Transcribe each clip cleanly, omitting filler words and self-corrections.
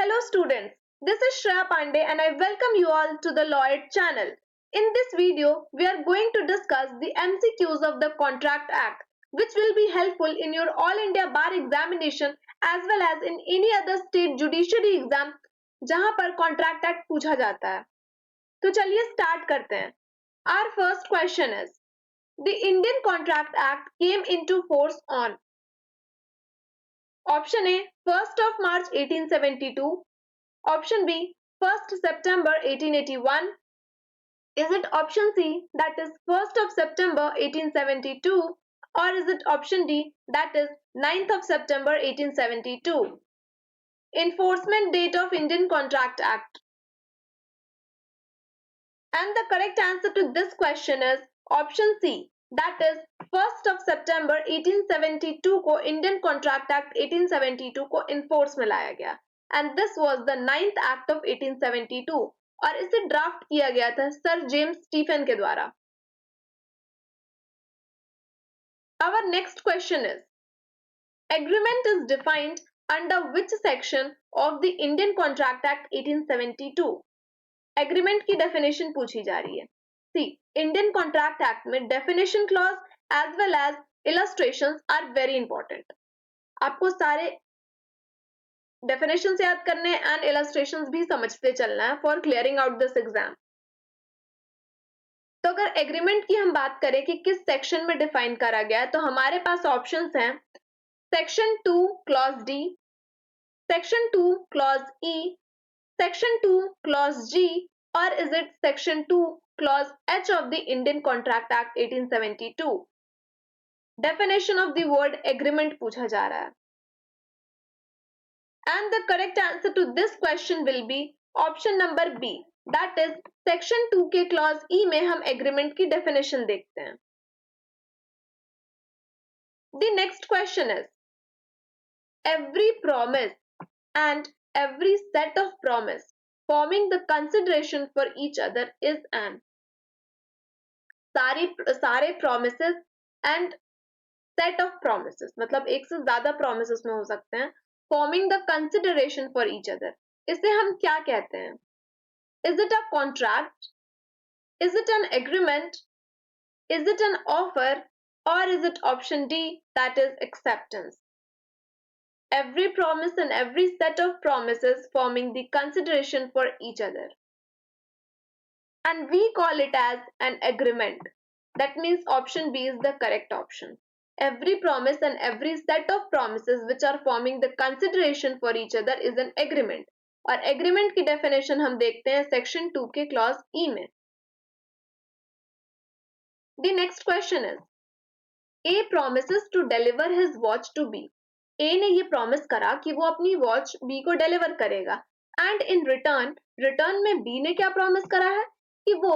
Hello students, this is Shreya Pandey and I welcome you all to the Lloyd channel. In this video, we are going to discuss the MCQs of the Contract Act, which will be helpful in your All India Bar examination as well as in any other state judiciary exam जहां पर Contract Act पूछा जाता है. तो चलिए start करते हैं. Our first question is, the Indian Contract Act came into force on Option A, 1st of March 1872. Option B, 1st September 1881. Is it option C, that is 1st of September 1872, or is it option D, that is 9th of September 1872? Enforcement date of Indian Contract Act. And the correct answer to this question is option C, that is 1st of September 1872 को Indian Contract Act 1872 को enforce में लाया गया. And this was the 9th Act of 1872 और इसे draft किया गया था सर जेम्स स्टीफन के द्वारा. Our next question is, agreement is defined under which section of the Indian Contract Act 1872? Agreement की डेफिनेशन पूछी जा रही है. सी, इंडियन कॉन्ट्रैक्ट एक्ट में definition clause as well as illustrations are very important. आपको सारे डेफिनेशंस याद करने एंड इलस्ट्रेशंस भी समझते चलना है for clearing out this exam. तो अगर एग्रीमेंट की हम बात करें कि किस सेक्शन में डिफाइन करा गया है, तो हमारे पास ऑप्शंस हैं section 2 clause D, section 2 clause E, Section 2 Clause G, or is it Section 2 Clause H of the Indian Contract Act 1872? Definition of the word agreement पूछा जा रहा है. And the correct answer to this question will be option number B. That is Section 2 के Clause E में हम agreement की definition देखते हैं. The next question is, every promise and every set of promise forming the consideration for each other is an. सारे promises and set of promises मतलब एक से ज्यादा promises में हो सकते हैं forming the consideration for each other. इसे हम क्या कहते हैं? Is it a contract? Is it an agreement? Is it an offer? Or is it option D, that is acceptance? Every promise and every set of promises forming the consideration for each other. And we call it as an agreement. That means option B is the correct option. Every promise and every set of promises which are forming the consideration for each other is an agreement. और agreement की definition हम देखते हैं section 2 के clause E में. The next question is, A promises to deliver his watch to B. ए ने ये promise करा कि वो अपनी वॉच बी को डिलीवर करेगा एंड इन रिटर्न में बी ने क्या प्रॉमिस करा है कि वो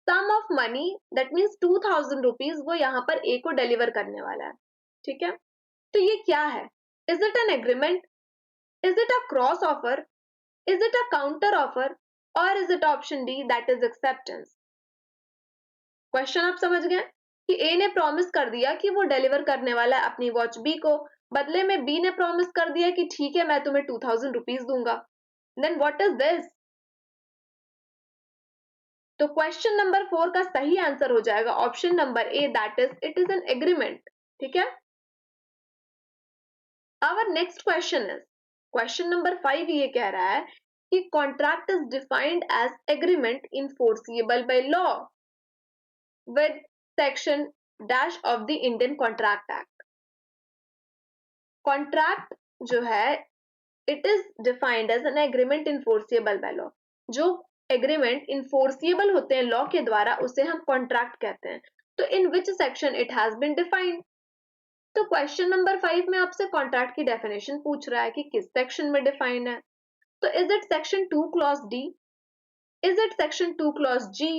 sum of money that means 2000 rupees वो यहाँ पर ए को डिलीवर करने वाला है. ठीक है, तो ये क्या है? Is it an agreement? Is it a cross offer? Is it a counter offer? और is it option D, that is acceptance? Question आप समझ गए कि ए ने प्रॉमिस कर दिया कि वो डिलीवर करने वाला है अपनी वॉच बी को, बदले में बी ने प्रॉमिस कर दिया कि ठीक है मैं तुम्हें 2000 रुपीज दूंगा. Then what is this? तो क्वेश्चन नंबर 4 का सही आंसर हो जाएगा option number A, that is it is an agreement. ठीक है. Our next question is, question number 5 ये कह रहा है कि contract is defined as agreement enforceable by law with section dash of the Indian contract act. Contract जो है it is defined as an agreement enforceable by law. जो agreement enforceable होते हैं लॉ के द्वारा उसे हम कॉन्ट्रैक्ट कहते हैं. तो in which section it has been defined? तो क्वेश्चन नंबर 5 में आपसे कॉन्ट्रैक्ट की डेफिनेशन पूछ रहा है कि किस सेक्शन में डिफाइंड है. तो is it section 2 clause D? Is it section 2 clause ji?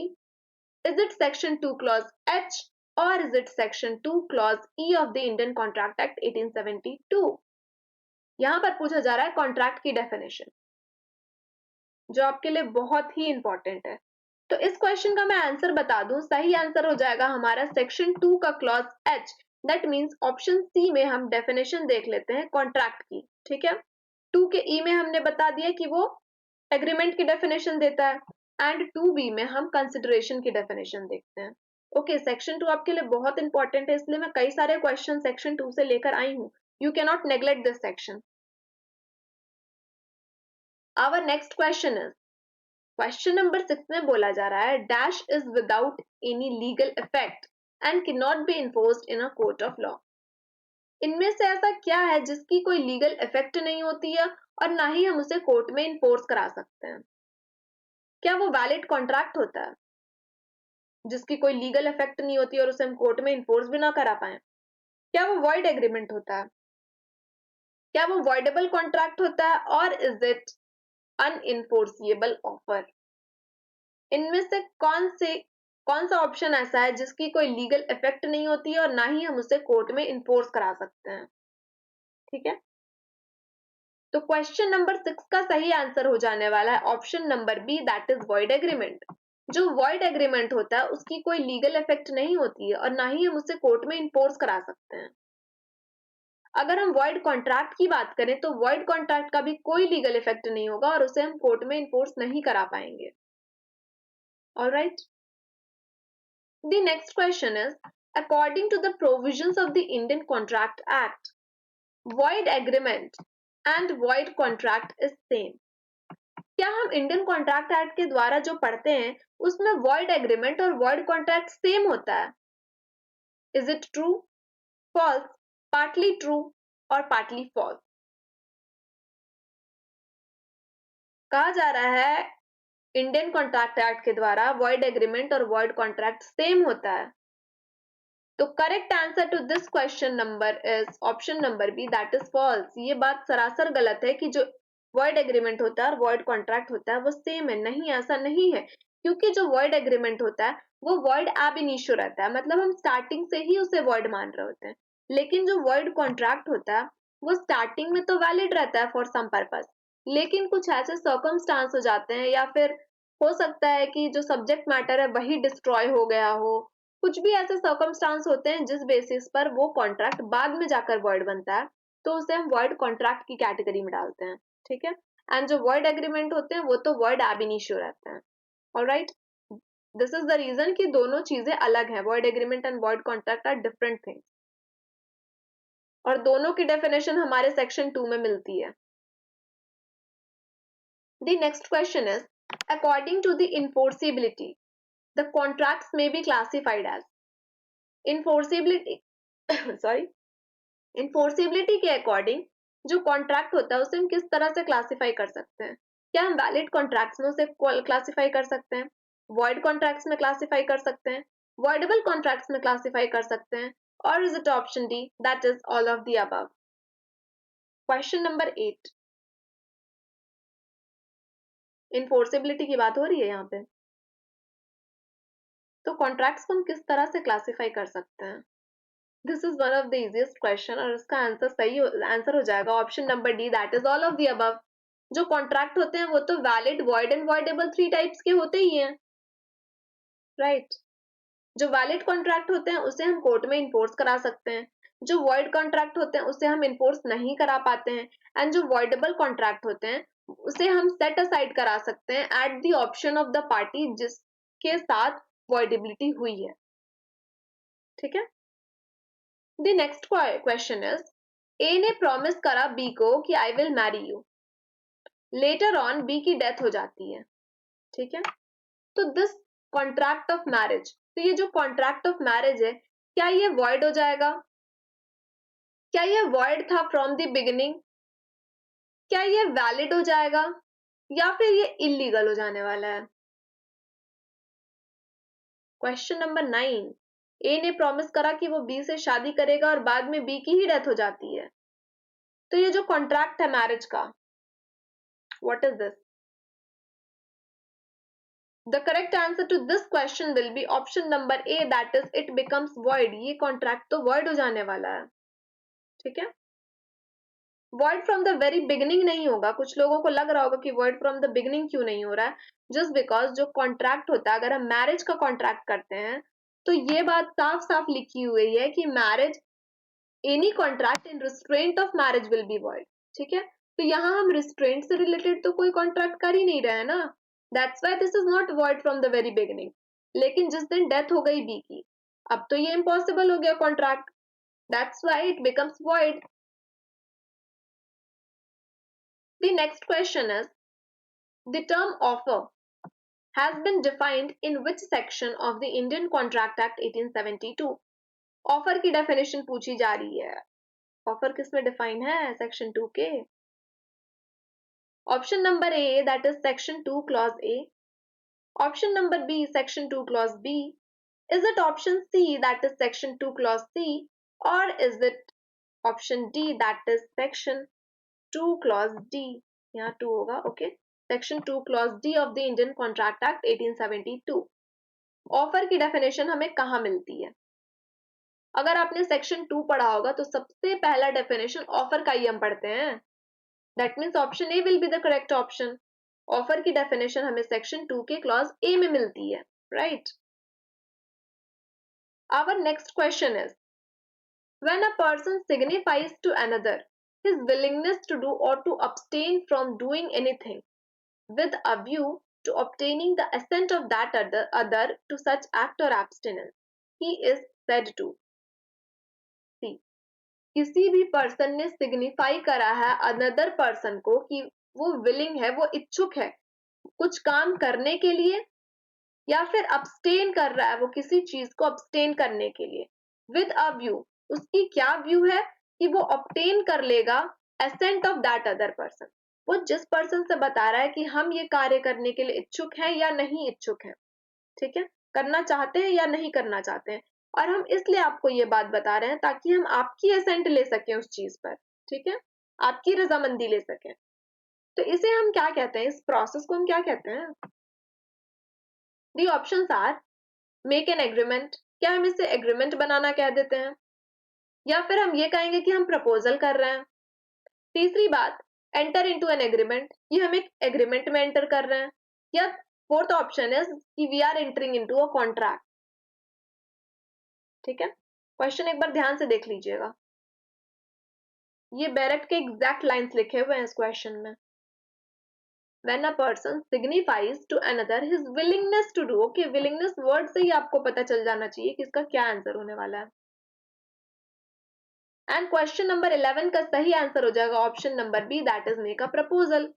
Is it section 2 clause H? और is it section 2 clause E of the Indian Contract Act 1872? यहां पर पूछा जा रहा है कॉन्ट्रैक्ट की डेफिनेशन जो आपके लिए बहुत ही इंपॉर्टेंट है. तो इस क्वेश्चन का मैं आंसर बता दूं, सही आंसर हो जाएगा हमारा सेक्शन 2 का clause H. That means option C में हम डेफिनेशन देख लेते हैं कॉन्ट्रैक्ट की. ठीक है, 2 के ई में हमने बता दिया कि वो एग्रीमेंट की डेफिनेशन देता है, एंड 2B में हम कंसिडरेशन की डेफिनेशन देखते हैं। ओके, सेक्शन 2 आपके लिए बहुत इंपॉर्टेंट है, इसलिए मैं कई सारे क्वेश्चन सेक्शन 2 से लेकर आई हूं। You can not neglect this section. Our next question is, question number 6 में बोला जा रहा है dash is without any legal effect and can not be enforced in a court of law. इनमें से ऐसा क्या है जिसकी कोई लीगल इफेक्ट नहीं होती है और ना ही हम उसे कोर्ट में इन्फोर्स करा सकते हैं? क्या वो वैलिड कॉन्ट्रैक्ट होता है जिसकी कोई लीगल इफेक्ट नहीं होती और उसे हम कोर्ट में इन्फोर्स भी ना करा पाए? क्या वो वॉइड एग्रीमेंट होता है? क्या वो वॉइडेबल कॉन्ट्रैक्ट होता है, और इज इट अनइन्फोर्सिएबल ऑफर? इनमें से कौन सा ऑप्शन ऐसा है जिसकी कोई लीगल इफेक्ट नहीं होती है और ना ही हम उसे कोर्ट में इन्फोर्स करा सकते हैं? ठीक है, तो क्वेश्चन नंबर 6 का सही आंसर हो जाने वाला है option number B, that is void agreement. जो वॉइड एग्रीमेंट होता है उसकी कोई लीगल इफेक्ट नहीं होती है और ना ही हम उसे कोर्ट में इन्फोर्स करा सकते हैं। अगर हम वॉइड कॉन्ट्रैक्ट की बात करें तो वॉइड कॉन्ट्रैक्ट का भी कोई लीगल इफेक्ट नहीं होगा और उसे हम कोर्ट में इन्फोर्स नहीं करा पाएंगे। Alright, the next question is, according to the provisions of the Indian Contract Act, void agreement and void contract is same। क्या हम इंडियन कॉन्ट्रैक्ट एक्ट के द्वारा जो पढ़ते हैं उसमें वॉइड एग्रीमेंट और वॉइड कॉन्ट्रैक्ट सेम होता है? Is it true, false, partly true और पार्टली फॉल्स? कहा जा रहा है इंडियन कॉन्ट्रैक्ट एक्ट के द्वारा वॉइड एग्रीमेंट और वॉइड कॉन्ट्रैक्ट सेम होता है। तो correct answer to this question number is option number B, that is false. ये बात सरासर गलत है कि जो वॉइड एग्रीमेंट होता है और वॉइड कॉन्ट्रैक्ट होता है वो सेम है। नहीं, ऐसा नहीं है, क्योंकि जो वॉइड एग्रीमेंट होता है वो वॉइड ab initio रहता है, मतलब हम स्टार्टिंग से ही उसे वॉइड मान रहे होते हैं। लेकिन जो वॉइड कॉन्ट्रैक्ट होता है वो स्टार्टिंग में तो वैलिड रहता है फॉर सम पर्पस, लेकिन कुछ ऐसे सर्कमस्टांस हो जाते हैं या फिर हो सकता है कि जो सब्जेक्ट मैटर है वही डिस्ट्रॉय हो गया हो, कुछ भी ऐसे सर्कमस्टांस होते हैं जिस बेसिस पर वो कॉन्ट्रैक्ट बाद में जाकर वॉइड बनता है, तो उसे हम वॉइड कॉन्ट्रैक्ट की कैटेगरी में डालते हैं। ठीक है, एंड जो वॉइड एग्रीमेंट होते हैं वो तो वॉइड ab initio रहते हैं। Alright, this is the reason कि दोनों चीजें अलग हैं, void agreement and void contract are different things, और दोनों की डेफिनेशन हमारे सेक्शन 2 में मिलती है। The next question is, according to the enforceability, the contracts may be classified as। enforceability sorry, enforceability के अकॉर्डिंग जो कॉन्ट्रैक्ट होता है उसे हम किस तरह से क्लासिफाई कर सकते हैं? क्या हम वैलिड कॉन्ट्रैक्ट्स में उसे क्लासिफाई कर सकते हैं, वॉइड कॉन्ट्रैक्ट्स में क्लासिफाई कर सकते हैं, वॉइडेबल कॉन्ट्रैक्ट्स में क्लासिफाई कर सकते हैं, और is it option D, that is all of the above? Question number 8, इन्फोर्सेबिलिटी की बात हो रही है यहाँ पे, तो कॉन्ट्रैक्ट्स को हम किस तरह से क्लासिफाई कर सकते हैं? This is one of the easiest question और इसका आंसर हो जाएगा option number D, that is all of the above. जो कॉन्ट्रैक्ट होते हैं वो तो valid, void and voidable 3 types के होते ही हैं, राइट। जो वैलिड कॉन्ट्रैक्ट होते हैं उसे हम कोर्ट में इन्फोर्स करा सकते हैं, जो वॉइड कॉन्ट्रैक्ट होते हैं उसे हम इन्फोर्स नहीं करा पाते हैं, एंड जो वॉइडेबल कॉन्ट्रैक्ट होते हैं उसे हम सेट असाइड करा सकते हैं at the option of the party जिसके साथ वॉइडेबिलिटी हुई है। ठीक है, the next question is, A ने प्रॉमिस करा बी को कि I will marry you, later on B की डेथ हो जाती है। ठीक है, तो दिस कॉन्ट्रैक्ट ऑफ मैरिज, तो ये जो कॉन्ट्रैक्ट ऑफ मैरिज है क्या ये वॉइड हो जाएगा? क्या ये वॉइड था फ्रॉम द बिगिनिंग? क्या ये वैलिड हो जाएगा या फिर ये इलीगल हो जाने वाला है? क्वेश्चन नंबर 9, ए ने प्रॉमिस करा कि वो बी से शादी करेगा और बाद में बी की ही डेथ हो जाती है, तो ये जो कॉन्ट्रैक्ट है मैरिज का, what is this? The correct answer to this question will be option number A, that is it becomes void। ये कॉन्ट्रैक्ट तो void हो जाने वाला है। ठीक है, void from the very beginning नहीं होगा। कुछ लोगों को लग रहा होगा कि void from the beginning क्यों नहीं हो रहा है, just because जो कॉन्ट्रैक्ट होता है, अगर हम मैरिज का कॉन्ट्रैक्ट करते हैं तो ये बात साफ साफ लिखी हुई है कि marriage, any contract in restraint of marriage will be void। ठीक है, तो यहाँ हम रिस्ट्रेंट से रिलेटेड तो कोई कॉन्ट्रैक्ट कर ही नहीं रहे हैं ना, that's why this is not void from the very beginning. लेकिन जिस दिन डेथ हो गई बी की, अब तो ये इम्पॉसिबल हो गया contract, that's why it becomes void. The next question is the term offer has been defined in which section of the Indian Contract Act 1872? Offer की डेफिनेशन पूछी जा रही है, ऑफर किसमें डिफाइन है? सेक्शन 2 के। Option number A that is section 2 clause A, option number B section 2 clause B, is it option C that is section 2 clause C, और is it option D that is section 2 clause D? यहाँ 2 होगा, okay. Section 2 clause D of the Indian contract act 1872। Offer की definition हमें कहाँ मिलती है? अगर आपने सेक्शन 2 पढ़ा होगा तो सबसे पहला डेफिनेशन ऑफर का ही हम पढ़ते हैं, that means option A will be the correct option. Offer की डेफिनेशन हमें सेक्शन 2 के क्लॉज ए में मिलती है, right. Our next question is when a person signifies to another his willingness to do or to abstain from doing anything with a view to obtaining the assent of that other to such act or abstinence, he is said to see। किसी भी person ने signify करा है another person को कि वो willing है, वो इच्छुक है कुछ काम करने के लिए, या फिर अब्सटेन कर रहा है वो किसी चीज को अब्सटेन करने के लिए, विद अ व्यू, उसकी क्या व्यू है कि वो ऑब्टेन कर लेगा ascent of that other person. वो जिस पर्सन से बता रहा है कि हम ये कार्य करने के लिए इच्छुक हैं या नहीं इच्छुक हैं, ठीक है, करना चाहते हैं या नहीं करना चाहते हैं, और हम इसलिए आपको ये बात बता रहे हैं ताकि हम आपकी एसेंट ले सकें उस चीज पर, ठीक है, आपकी रजामंदी ले सकें। तो इसे हम क्या कहते हैं, इस प्रोसेस को हम क्या कहते हैं? The options are make an agreement, क्या हम इसे एग्रीमेंट बनाना कह देते हैं, या फिर हम ये कहेंगे कि हम प्रपोजल कर रहे हैं। तीसरी बात एंटर इनटू एन एग्रीमेंट, कि हम एक एग्रीमेंट में एंटर कर रहे हैं, या फोर्थ ऑप्शन इज कि we are entering into a contract. ठीक है, क्वेश्चन एक बार ध्यान से देख लीजिएगा, ये बैरेट के एग्जैक्ट लाइंस लिखे हुए हैं इस क्वेश्चन में। When a person signifies to another his willingness to do, okay, willingness word से ही आपको पता चल जाना चाहिए कि इसका क्या आंसर होने वाला है। एंड क्वेश्चन नंबर 11 का सही आंसर हो जाएगा option number B that is make a proposal.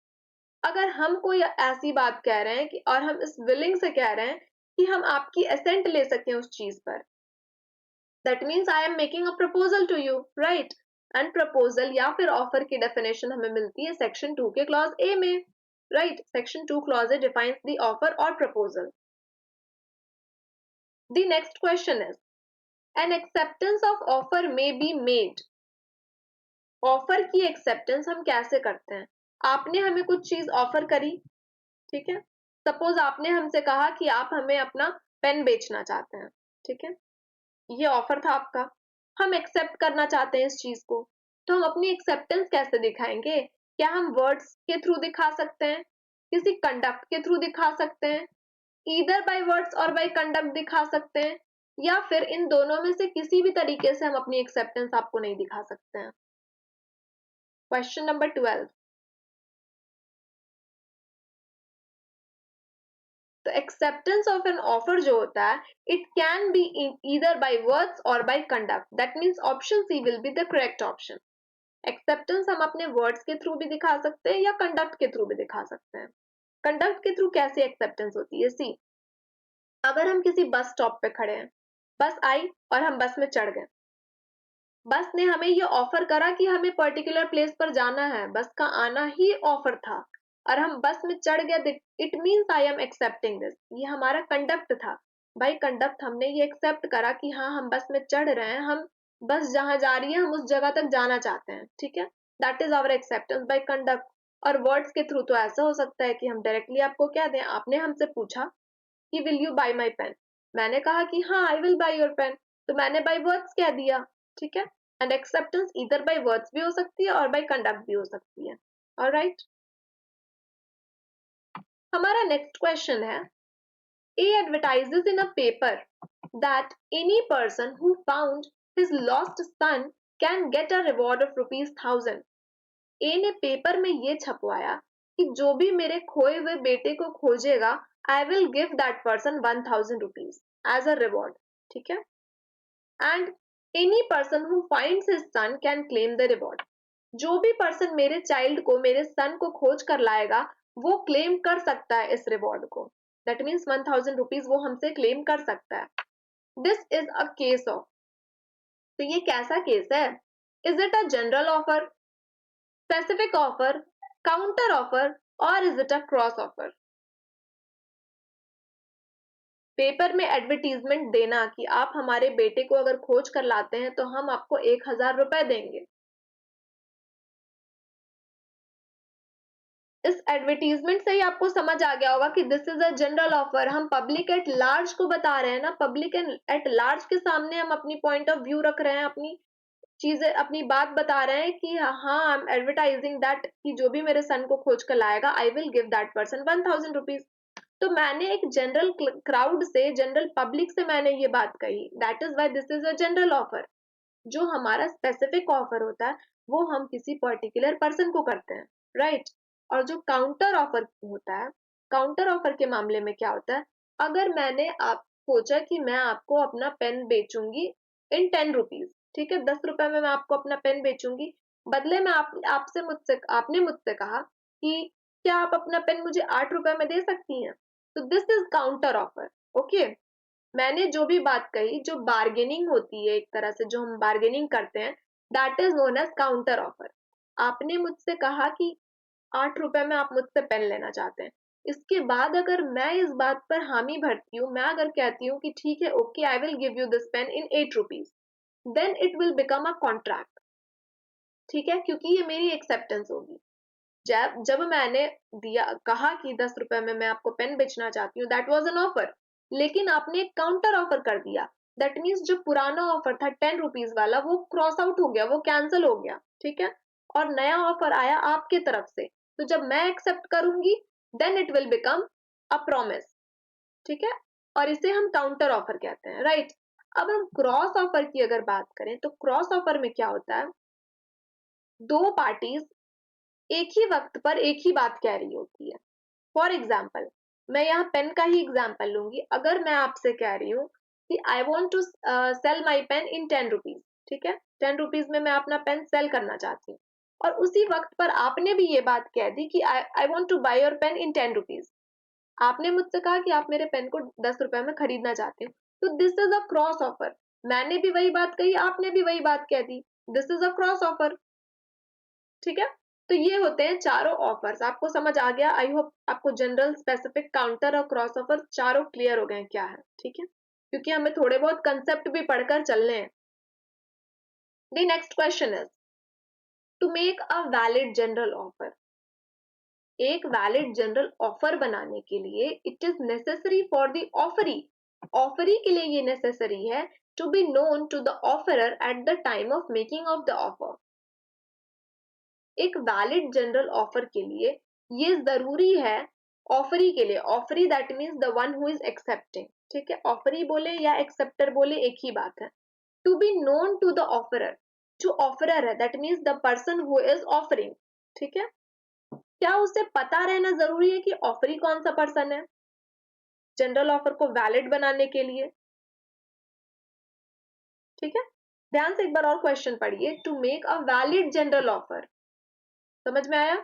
अगर हम कोई ऐसी बात कह रहे हैं कि और हम इस विलिंग से कह रहे हैं कि हम आपकी एसेंट ले सकें उस चीज पर, that means I am making a proposal to you, right. And proposal या फिर ऑफर की डेफिनेशन हमें मिलती है सेक्शन 2 के क्लॉज ए में, right. Section 2 clause A defines the offer और proposal. The next question is an acceptance of offer may be made. Offer की एक्सेप्टेंस हम कैसे करते हैं? आपने हमें कुछ चीज ऑफर करी, ठीक है, सपोज आपने हमसे कहा कि आप हमें अपना पेन बेचना चाहते हैं, ठीक है, ये ऑफर था आपका, हम एक्सेप्ट करना चाहते हैं इस चीज को, तो हम अपनी एक्सेप्टेंस कैसे दिखाएंगे? क्या हम वर्ड्स के थ्रू दिखा सकते हैं, किसी कंडक्ट के थ्रू दिखा सकते हैं, ईदर बाय वर्ड्स और बाय कंडक्ट दिखा सकते हैं, या फिर इन दोनों में से किसी भी तरीके से हम अपनी एक्सेप्टेंस आपको नहीं दिखा सकते हैं? क्वेश्चन नंबर 12, तो एक्सेप्टेंस ऑफ एन ऑफर जो होता है it can be either by words और by conduct, that means option C will be the correct option. Acceptance हम अपने वर्ड्स के थ्रू भी दिखा सकते हैं या कंडक्ट के थ्रू भी दिखा सकते हैं। कंडक्ट के थ्रू कैसी एक्सेप्टेंस होती है? सी, अगर हम किसी बस स्टॉप पे खड़े हैं, बस आई और हम बस में चढ़ गए, बस ने हमें ये ऑफर करा कि हमें पर्टिकुलर प्लेस पर जाना है, बस का आना ही ऑफर था, और हम बस में चढ़ गए, it means I am accepting this, ये हमारा कंडक्ट था। भाई कंडक्ट, हमने ये एक्सेप्ट करा कि हाँ हम बस में चढ़ रहे हैं, हम बस जहां जा रही है हम उस जगह तक जाना चाहते हैं, ठीक है, that is our acceptance by conduct. और वर्ड्स के थ्रू तो ऐसा हो सकता है कि हम डायरेक्टली आपको कह दें, आपने हमसे पूछा कि will you buy my pen, मैंने कहा कि हाँ I will buy your pen, तो मैंने बाय वर्ड्स कह दिया, ठीक है। एंड एक्सेप्टेंस इधर बाय वर्ड्स भी हो सकती है और बाय कंडक्ट भी हो सकती है, ऑलराइट। हमारा नेक्स्ट क्वेश्चन है, A advertises in a paper that any person who found his lost son can get a reward of rupees 1000. ए ने पेपर में ये छपवाया कि जो भी मेरे खोए हुए बेटे को खोजेगा I will give that person 1000 rupees as a reward, ठीक है। And any person who finds his son can claim the reward. जो भी पर्सन मेरे चाइल्ड को, मेरे सन को खोज कर लाएगा वो क्लेम कर सकता है इस रिवॉर्ड को। दैट मीन्स 1000 रुपीज वो हमसे क्लेम कर सकता है। This is a case of, तो ये कैसा केस है? Is it a general offer, specific offer, counter offer और is it a cross offer? Paper में एडवर्टीजमेंट देना कि आप हमारे बेटे को अगर खोज कर लाते हैं तो हम आपको 1000 रुपए देंगे। इस एडवर्टीजमेंट से ही आपको समझ आ गया होगा कि this is a general offer. हम पब्लिक एट लार्ज को बता रहे हैं ना, पब्लिक एट लार्ज के सामने हम अपनी पॉइंट ऑफ व्यू रख रहे हैं, अपनी चीजें, अपनी बात बता रहे हैं कि हाँ आई एम एडवर्टाइजिंग दैट कि जो भी मेरे सन को खोज कर लाएगा आई will give that person 1000 rupees. तो मैंने एक जनरल क्राउड से, जनरल पब्लिक से मैंने ये बात कही, that is why this is a general offer. जो हमारा स्पेसिफिक ऑफर होता है वो हम किसी पर्टिकुलर पर्सन को करते हैं, राइट। और जो काउंटर ऑफर होता है, काउंटर ऑफर के मामले में क्या होता है, अगर मैंने आप सोचा कि मैं आपको अपना पेन बेचूंगी इन 10 रुपीज, ठीक है, 10 रुपए में मैं आपको अपना पेन बेचूंगी, बदले में आपसे मुझसे, आपने मुझसे कहा कि क्या आप अपना पेन मुझे 8 रुपए में दे सकती हैं, तो this is counter offer, okay. मैंने जो भी बात कही, जो बार्गेनिंग होती है, एक तरह से जो हम बार्गेनिंग करते हैं, that is known as counter offer. आपने मुझसे कहा कि 8 रुपए में आप मुझसे पेन लेना चाहते हैं, इसके बाद अगर मैं इस बात पर हामी भरती हूँ, मैं अगर कहती हूँ कि ठीक है, okay, I will give you this pen in 8 rupees, then it will become a contract, ठीक है, क्योंकि ये मेरी एक्सेप्टेंस होगी। जब जब मैंने दिया, कहा कि 10 रुपए में मैं आपको पेन बेचना चाहती हूँ, दैट वॉज एन ऑफर, लेकिन आपने एक काउंटर ऑफर कर दिया। दैट मीन्स जो पुराना ऑफर था 10 रुपीज वाला, वो क्रॉस आउट हो गया, वो कैंसिल हो गया, ठीक है, और नया ऑफर आया आपके तरफ से। तो जब मैं एक्सेप्ट करूंगी then it will become a promise, ठीक है, और इसे हम काउंटर ऑफर कहते हैं, राइट। अब हम क्रॉस ऑफर की अगर बात करें तो क्रॉस ऑफर में क्या होता है, दो पार्टीज एक ही वक्त पर एक ही बात कह रही होती है। फॉर एग्जाम्पल, मैं यहाँ पेन का ही एग्जाम्पल लूंगी। अगर मैं आपसे कह रही हूँ कि I want to sell my pen in 10 rupees, ठीक है, 10 रुपीज में मैं अपना पेन सेल करना चाहती हूँ, और उसी वक्त पर आपने भी ये बात कह दी कि I want two by your pen in 10 rupees. आपने मुझसे कहा कि आप मेरे पेन को 10 रुपए में खरीदना चाहते हो, तो this is a cross offer. मैंने भी वही बात कही, आपने भी वही बात कह दी, this is a cross offer, ठीक है। तो ये होते हैं चारों ऑफर्स। आपको समझ आ गया, आई होप आपको जनरल, स्पेसिफिक, काउंटर और क्रॉस ऑफर चारों क्लियर हो गए क्या है, ठीक है, क्योंकि हमें थोड़े बहुत कंसेप्ट भी पढ़कर चलने हैं। The next question is to make a valid general offer. एक वैलिड जनरल ऑफर बनाने के लिए it is necessary for the offeree, offeree के लिए ये नेसेसरी है to be known to the offeror at the time of making of the offer. एक valid general offer के लिए ये जरूरी है, ऑफरी के लिए, offeree that means the one who is accepting, ठीक है, ऑफरी बोले या एक्सेप्टर बोले एक ही बात है। To be known to the offeror, जो ऑफरर है that means the person who is offering, ठीक है, क्या उसे पता रहना जरूरी है कि ऑफरी कौन सा पर्सन है जनरल ऑफर को वैलिड बनाने के लिए, ठीक है। ध्यान से एक बार और क्वेश्चन पढ़िए, to make a valid general offer, समझ में आया?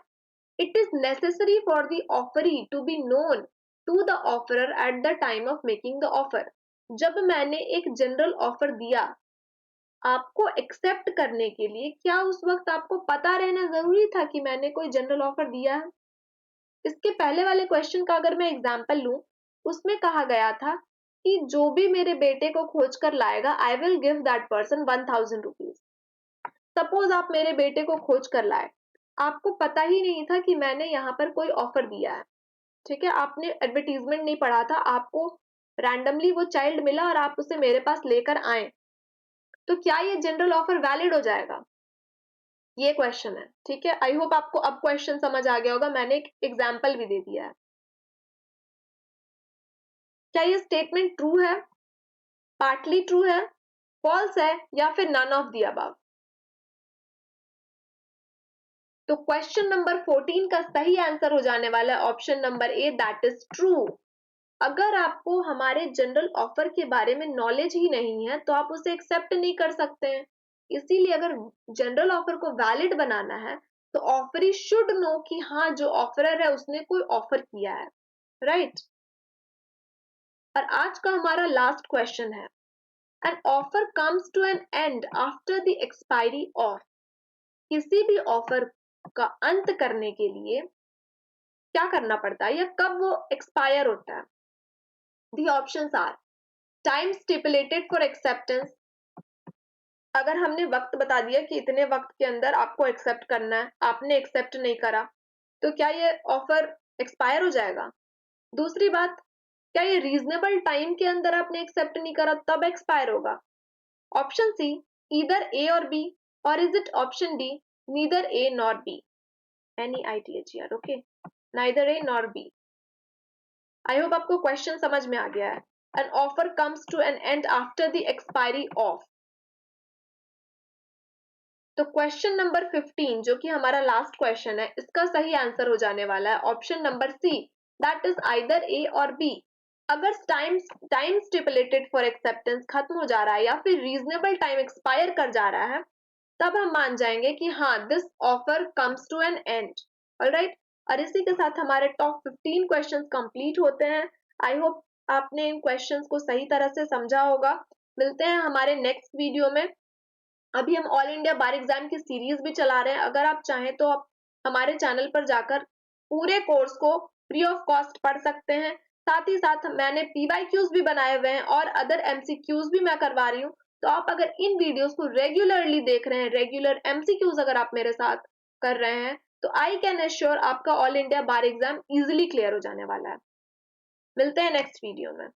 It is necessary for the offeree to be known to the offerer at the time of making the offer. जब मैंने एक जनरल ऑफर दिया आपको एक्सेप्ट करने के लिए, क्या उस वक्त आपको पता रहना जरूरी था कि मैंने कोई जनरल ऑफर दिया है? इसके पहले वाले क्वेश्चन का अगर मैं एग्जांपल लूं, उसमें कहा गया था कि जो भी मेरे बेटे को खोज कर लाएगा आई will give that person 1000 rupees. Suppose आप मेरे बेटे को खोज कर लाए, आपको पता ही नहीं था कि मैंने यहाँ पर कोई ऑफर दिया है, ठीक है, आपने एडवर्टीजमेंट नहीं पढ़ा था, आपको रैंडमली वो चाइल्ड मिला और आप उसे मेरे पास लेकर आए, तो क्या ये जनरल ऑफर वैलिड हो जाएगा? ये क्वेश्चन है, ठीक है। आई होप आपको अब क्वेश्चन समझ आ गया होगा, मैंने एक एग्जाम्पल भी दे दिया है। क्या ये स्टेटमेंट ट्रू है, पार्टली ट्रू है, फॉल्स है, या फिर नन ऑफ द अबव? तो क्वेश्चन नंबर 14 का सही आंसर हो जाने वाला है option number A, that is true. अगर आपको हमारे जनरल ऑफर के बारे में नॉलेज ही नहीं है तो आप उसे एक्सेप्ट नहीं कर सकते हैं। इसीलिए अगर जनरल ऑफर को वैलिड बनाना है तो ऑफरी शुड नो कि हाँ, जो ऑफरर है उसने कोई ऑफर किया है, राइट। और आज का हमारा लास्ट क्वेश्चन है, an offer comes to an end after the expiry of. किसी भी ऑफर का अंत करने के लिए क्या करना पड़ता है या कब वो एक्सपायर होता है? The options are time stipulated for acceptance. अगर हमने वक्त बता दिया कि इतने वक्त के अंदर आपको एक्सेप्ट करना है, आपने एक्सेप्ट नहीं करा तो क्या ये ऑफर एक्सपायर हो जाएगा? दूसरी बात, क्या ये रीजनेबल टाइम के अंदर आपने एक्सेप्ट नहीं करा तब एक्सपायर होगा? ऑप्शन सी, ईदर ए और बी, और is it option D, neither A nor B? NEITHER, okay, neither A nor B. I hope आपको क्वेश्चन समझ में आ गया है। An offer comes to an end after the expiry of. तो question number 15 जो कि हमारा लास्ट क्वेश्चन है, इसका सही आंसर हो जाने वाला है option number C, that is either A और बी। अगर टाइम स्टिपुलेटेड फॉर एक्सेप्टेंस खत्म हो जा रहा है या फिर रीजनेबल टाइम एक्सपायर कर जा रहा है, तब हम मान जाएंगे कि हाँ, this offer comes to an end. Alright, और इसी के साथ हमारे टॉप 15 क्वेश्चंस कंप्लीट होते हैं। आई होप आपने इन क्वेश्चंस को सही तरह से समझा होगा। मिलते हैं हमारे नेक्स्ट वीडियो में। अभी हम ऑल इंडिया बार एग्जाम की सीरीज भी चला रहे हैं। अगर आप चाहें तो आप हमारे चैनल पर जाकर पूरे कोर्स को फ्री ऑफ कॉस्ट पढ़ सकते हैं। साथ ही साथ मैंने PYQs भी बनाए हुए हैं और अदर MCQs भी मैं करवा रही हूँ। तो आप अगर इन वीडियोस को रेगुलरली देख रहे हैं, रेगुलर MCQs अगर आप मेरे साथ कर रहे हैं, तो आई कैन एश्योर आपका ऑल इंडिया बार एग्जाम इजिली क्लियर हो जाने वाला है। मिलते हैं नेक्स्ट वीडियो में।